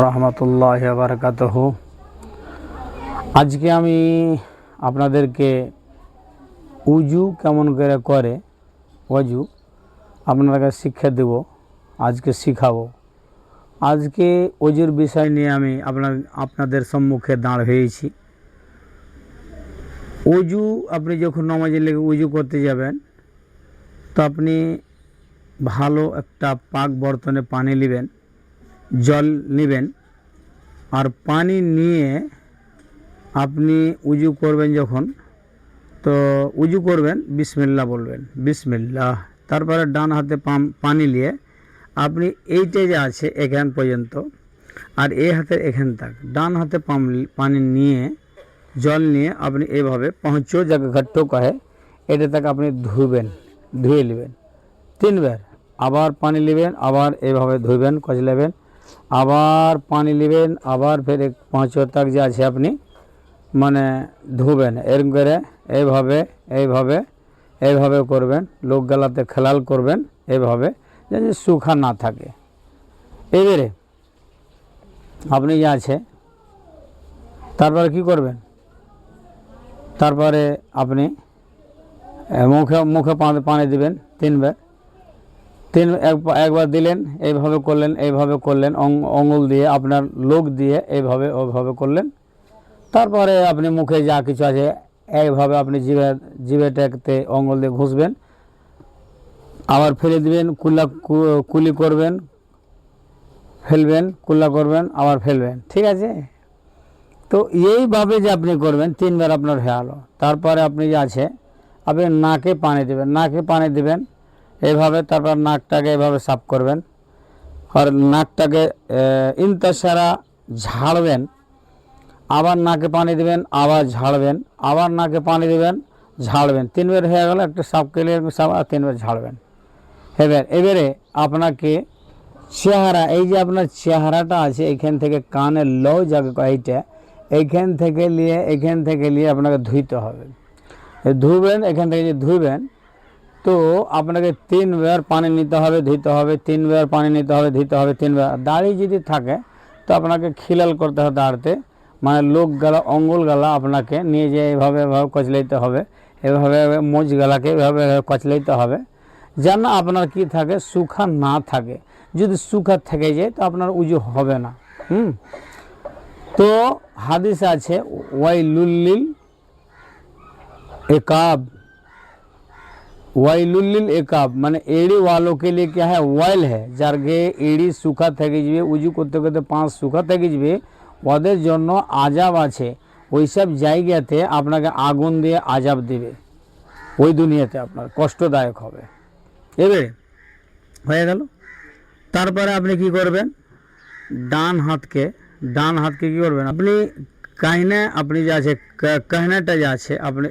রহমতুল্লাহি ওয়া বারাকাতুহু। আজকে আমি আপনাদেরকে উজু কেমন করে ওয়াজু আপনাদেরকে শিক্ষা দেব, আজকে শিখাবো। আজকে ওজুর বিষয় নিয়ে আমি আপনাদের সম্মুখে দাঁড় হয়েছি। উজু আপনি যখন নামাজে লেগে উজু করতে যাবেন, তো আপনি ভালো একটা পাক বর্তনে পানি নেবেন, জল নেবেন, আর পানি নিয়ে আপনি উজু করবেন। যখন তো উজু করবেন বিসমিল্লাহ বলবেন, বিসমিল্লাহ। তারপরে ডান হাতে পানি নিয়ে আপনি এইটা যে আছে এখান পর্যন্ত, আর এই হাতের এখান তক, ডান হাতে পানি নিয়ে জল নিয়ে আপনি এইভাবে পৌঁছো যাকে ঘট্টো কহে, এটা তাকে আপনি ধুয়ে নেবেন 3 বার। আবার পানি নেবেন, আবার এইভাবে ধুবেন, কচলাবেন, আবার পানি নেবেন, আবার ফের 5 তক যে আছে আপনি মানে ধুবেন। এরকম করে এইভাবে করবেন, লোক গালাতে খেলাল করবেন, এইভাবে যেন শুখা না থাকে। এবারে আপনি যে আছে তারপরে কি করবেন, তারপরে আপনি মুখে পানি দিবেন 3 বার। একবার দিলেন, এইভাবে করলেন আঙুল দিয়ে, আপনার লোক দিয়ে ওইভাবে করলেন। তারপরে আপনি মুখে যা কিছু আছে এইভাবে আপনি জিভেটাতে আঙুল দিয়ে ঘষবেন, আবার ফেলে দিবেন, কুলি করবেন, ফেলবেন, কুল্লা করবেন, আবার ফেলবেন। ঠিক আছে? তো এইভাবে যে আপনি করবেন 3 বার আপনার হয়ে গেল। তারপরে আপনি যে আছে আপনি নাকে পানি দিবেন এইভাবে। তারপর নাকটাকে এভাবে সাফ করবেন, আর নাকটাকে ইন্তাসারা ঝাড়বেন, আবার নাকে পানি দিবেন, আবার ঝাড়বেন, আবার নাকে পানি দিবেন, ঝাড়বেন। 3 বার হয়ে গেল। একটা সাফ কেলে সাফ, আর 3 বার ঝাড়বেন। এবারে আপনাকে চেহারা, এই যে আপনার চেহারাটা আছে এখান থেকে কানের লো যাকে এইটা, এইখান থেকে নিয়ে আপনাকে ধুইতে হবে। ধুবেন, এখান থেকে যে ধুবেন, তো আপনাকে 3 বার পানি নিতে হবে, ধুইতে হবে, 3 বার পানি নিতে হবে, ধুইতে হবে 3 বার। দাড়ি যদি থাকে তো আপনাকে খিলাল করতে হবে দাঁড়তে, মানে লোক গালা অঙ্গুল গালা আপনাকে নিয়ে যেয়ে এভাবে কচলাইতে হবে, এভাবে মোজ গালাকে এভাবে কচলাইতে হবে, যেন আপনার কি থাকে, শুখা না থাকে। যদি শুখা থেকে যায় তো আপনার উজু হবে না। তো হাদিস আছে ওয়াইলুল্লিল একাব, মানে एड़ी वालों के लिए क्या है, ওয়াইল है। যার গে এড়ি শুখা থেকে যাবে, উজু করতে করতে 5 শুখা থেকে যাবে, ওদের জন্য আজাব আছে। ওইসব জায়গাতে আপনাকে আগুন দিয়ে আজাব দিবে, ওই দুনিয়াতে আপনার কষ্টদায়ক হবে। এবারে হয়ে গেল। তারপরে আপনি কি করবেন, ডান হাতকে কি করবেন, আপনি আপনি যে আছে কাহিনাটা যে আছে আপনি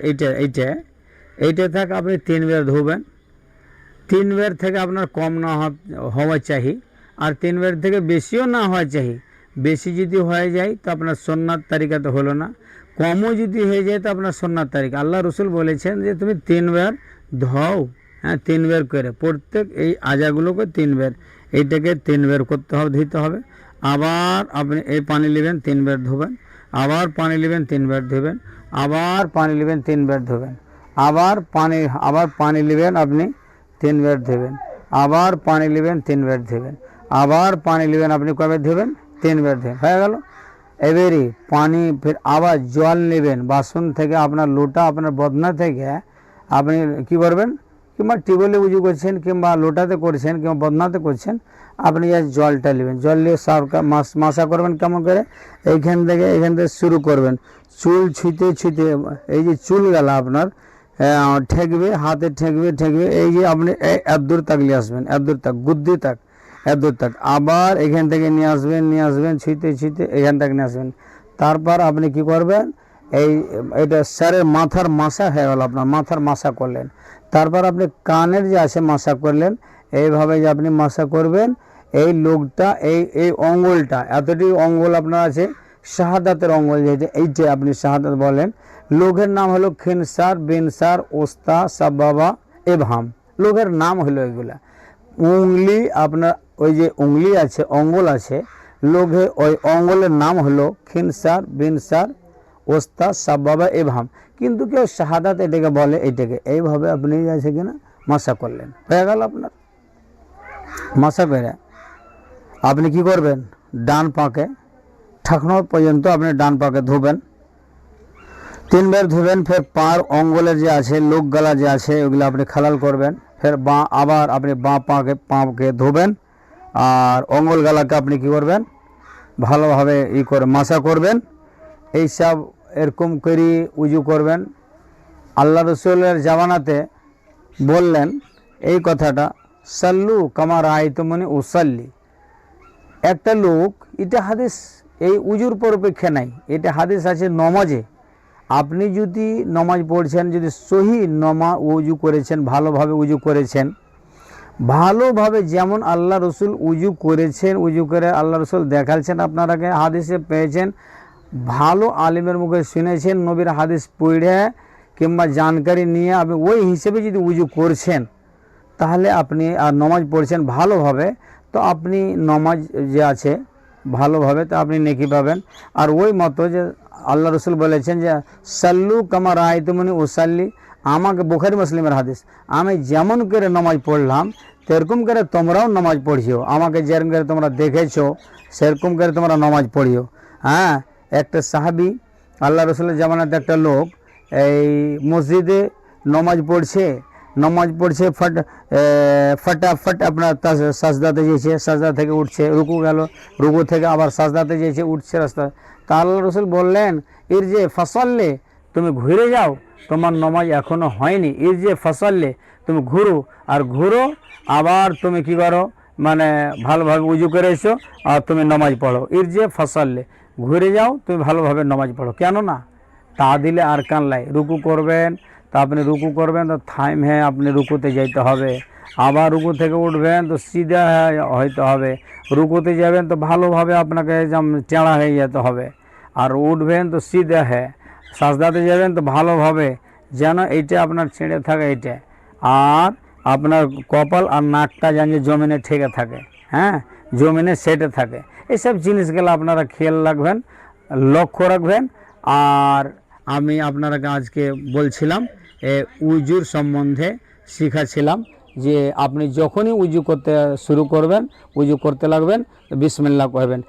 এইটা থেকে আপনি 3 বার ধুবেন। 3 বার থেকে আপনার কম না হওয়া চাই, আর 3 বার থেকে বেশিও না হওয়া চাই। বেশি যদি হয়ে যায় তো আপনার সুন্নাত তারিকাতে হলো না, কমও যদি হয়ে যায় তো আপনার সুন্নাত তারিকা। আল্লাহ রসুল বলেছেন যে তুমি 3 বার ধোও, 3 বার করে প্রত্যেক এই আজাগুলোকে 3 বার, এইটাকে 3 বার করতে হবে, ধুইতে হবে। আবার আপনি এই পানি নেবেন, 3 বার ধোবেন, আবার পানি নেবেন, 3 বার ধোবেন, আবার পানি নেবেন, 3 বার ধোবেন, আবার পানি নেবেন আপনি 3 বার ধোবেন, আবার পানি নেবেন, 3 বার ধোবেন, আবার পানি নেবেন, আপনি কয়বার ধোবেন, 3 বার ধোবেন। হয়ে গেল। এবারে পানি ফের আবার জল নেবেন বাসন থেকে, আপনার লোটা আপনার বদনা থেকে আপনি কি করবেন, কিংবা টিউবওয়েলে উজু করছেন, কিংবা লোটাতে করছেন, কিংবা বদনাতে করছেন, আপনি জলটা নেবেন। জল নিয়ে সাফ মাসা করবেন। কেমন করে, এইখান থেকে শুরু করবেন, চুল ছুঁতে এই যে চুল গেলা আপনার ঠেকবে, হাতে ঠেকবে, এই যে আপনি এদ্দুর তাক নিয়ে আসবেন, এদ্দুর তাক গুদ্দি তাক, এদ্দুর তাক, আবার এখান থেকে নিয়ে আসবেন ছুঁতে এখান থেকে নিয়ে আসবেন। তারপর আপনি কি করবেন, এটা স্যারের মাথার মাসা হয়ে গেল, আপনার মাথার মাসা করলেন। তারপর আপনি কানের যে আছে মাসা করলেন, এইভাবে যে আপনি মাসা করবেন। এই লোকটা এই অঙ্গুলটা, এতটি অঙ্গুল আপনার আছে, শাহাদাতের অঙ্গুল যেটা, এইটা আপনি শাহাদাত বলেন। লোকের নাম হলো খিনসার, বিনসার, ওস্তা, সাবাবা, এভাম। লোকের নাম হলো এগুলা। উংলি আপনার ওই যে উংলি আছে, অঙ্গুল আছে, লোঘে ওই অঙ্গলের নাম হলো খিনসার বিনসার ওস্তা সাব্বাবা এভাম, কিন্তু কেউ শাহাদাত এটাকে বলে, এটাকে এইভাবে আপনি আছে কিনা মাসা করলেন, হয়ে গেল আপনার মাসা করে। আপনি কি করবেন, ডান পাকে ঠাকুর পর্যন্ত আপনি ডান পাকে ধুবেন, 3 বার ধুবেন, ফের পার অঙ্গলের যে আছে লোক গলা যে আছে ওগুলো আপনি খালাল করবেন, ফের আবার আপনি বাঁ পাকে ধুবেন, আর অঙ্গল গলাকে আপনি কি করবেন ভালোভাবে করে মাসা করবেন। এইসব এরকম করে উজু করবেন। আল্লাহ রসুলের জামানাতে বললেন এই কথাটা, সাল্লু কামার আয়তমনি উসাল্লি। একটা লোক, এটা হাদিস এই উজুর পরিপ্রেক্ষে নাই, এটা হাদিস আছে নমাজে। আপনি যদি নমাজ পড়ছেন, যদি সহি উজু করেছেন, ভালোভাবে উজু করেছেন, ভালোভাবে যেমন আল্লাহ রসুল উজু করেছেন, উজু করে আল্লাহ রসুল দেখাচ্ছেন আপনারাকে, হাদিসে পেয়েছেন, ভালো আলিমের মুখে শুনেছেন, নবীর হাদিস পড়ে কিংবা জানকারি নিয়ে আপনি ওই হিসেবে যদি উজু করছেন, তাহলে আপনি আর নমাজ পড়ছেন ভালোভাবে, তো আপনি নমাজ যে আছে ভালোভাবে, তো আপনি নেকি পাবেন। আর ওই মতো যে আল্লাহ রসুল বলেছেন যে সাল্লু কামা রাআইতুমুনি উসাল্লি, আমাকে বুখারী মুসলিমের হাদিস, আমি যেমন করে নমাজ পড়লাম সেরকম করে তোমরাও নমাজ পড়িও, আমাকে যেরকম করে তোমরা দেখেছো সেরকম করে তোমরা নমাজ পড়িও। হ্যাঁ, একটা সাহাবি আল্লাহ রসুলের জামানাতে একটা লোক এই মসজিদে নমাজ পড়ছে ফটাফট আপনার সাজদাতে যেছে, সাজদা থেকে উঠছে, রুকু গেল, রুকু থেকে আবার সাজদাতে যেছে, উঠছে রাস্তা। তা আল্লাহ রসুল বললেন, এর যে ফসললে তুমি ঘুরে যাও, তোমার নমাজ এখনো হয়নি, এর যে ফসললে তুমি ঘুরো, আর ঘুরো আবার তুমি কি করো, মানে ভালোভাবে উজু করে এসো আর তুমি নমাজ পড়ো, এর যে ফসললে ঘুরে যাও, তুমি ভালোভাবে নমাজ পড়ো। কেন না তা দিলে আর কান লাই, রুকু করবেন, তো আপনি রুকু করবেন, তো থাইম হ্যাঁ আপনি রুকুতে যাইতে হবে, আবার রুকু থেকে উঠবেন তো সিধা হইতে হবে, রুকুতে যাবেন তো ভালোভাবে আপনাকে টেঁড়া হয়ে যেতে হবে, আর উঠবেন তো সিধা হ্যাঁ, সাজদাতে যাবেন তো ভালোভাবে যেন এইটা আপনার ছেড়ে থাকে এইটা, আর আপনার কপাল আর নাকটা যেন জমিনে ঠেকে থাকে, হ্যাঁ জমিনে সেটে থাকে। এইসব জিনিসগুলো আপনারা খেয়াল রাখবেন, লক্ষ্য রাখবেন। আর আমি আপনারা আজকে বলছিলাম উজুর সম্বন্ধে শিখাচ্ছিলাম যে আপনি যখনই উজু করতে শুরু করবেন, উজু করতে লাগবেন, বিসমিল্লাহ করবেন।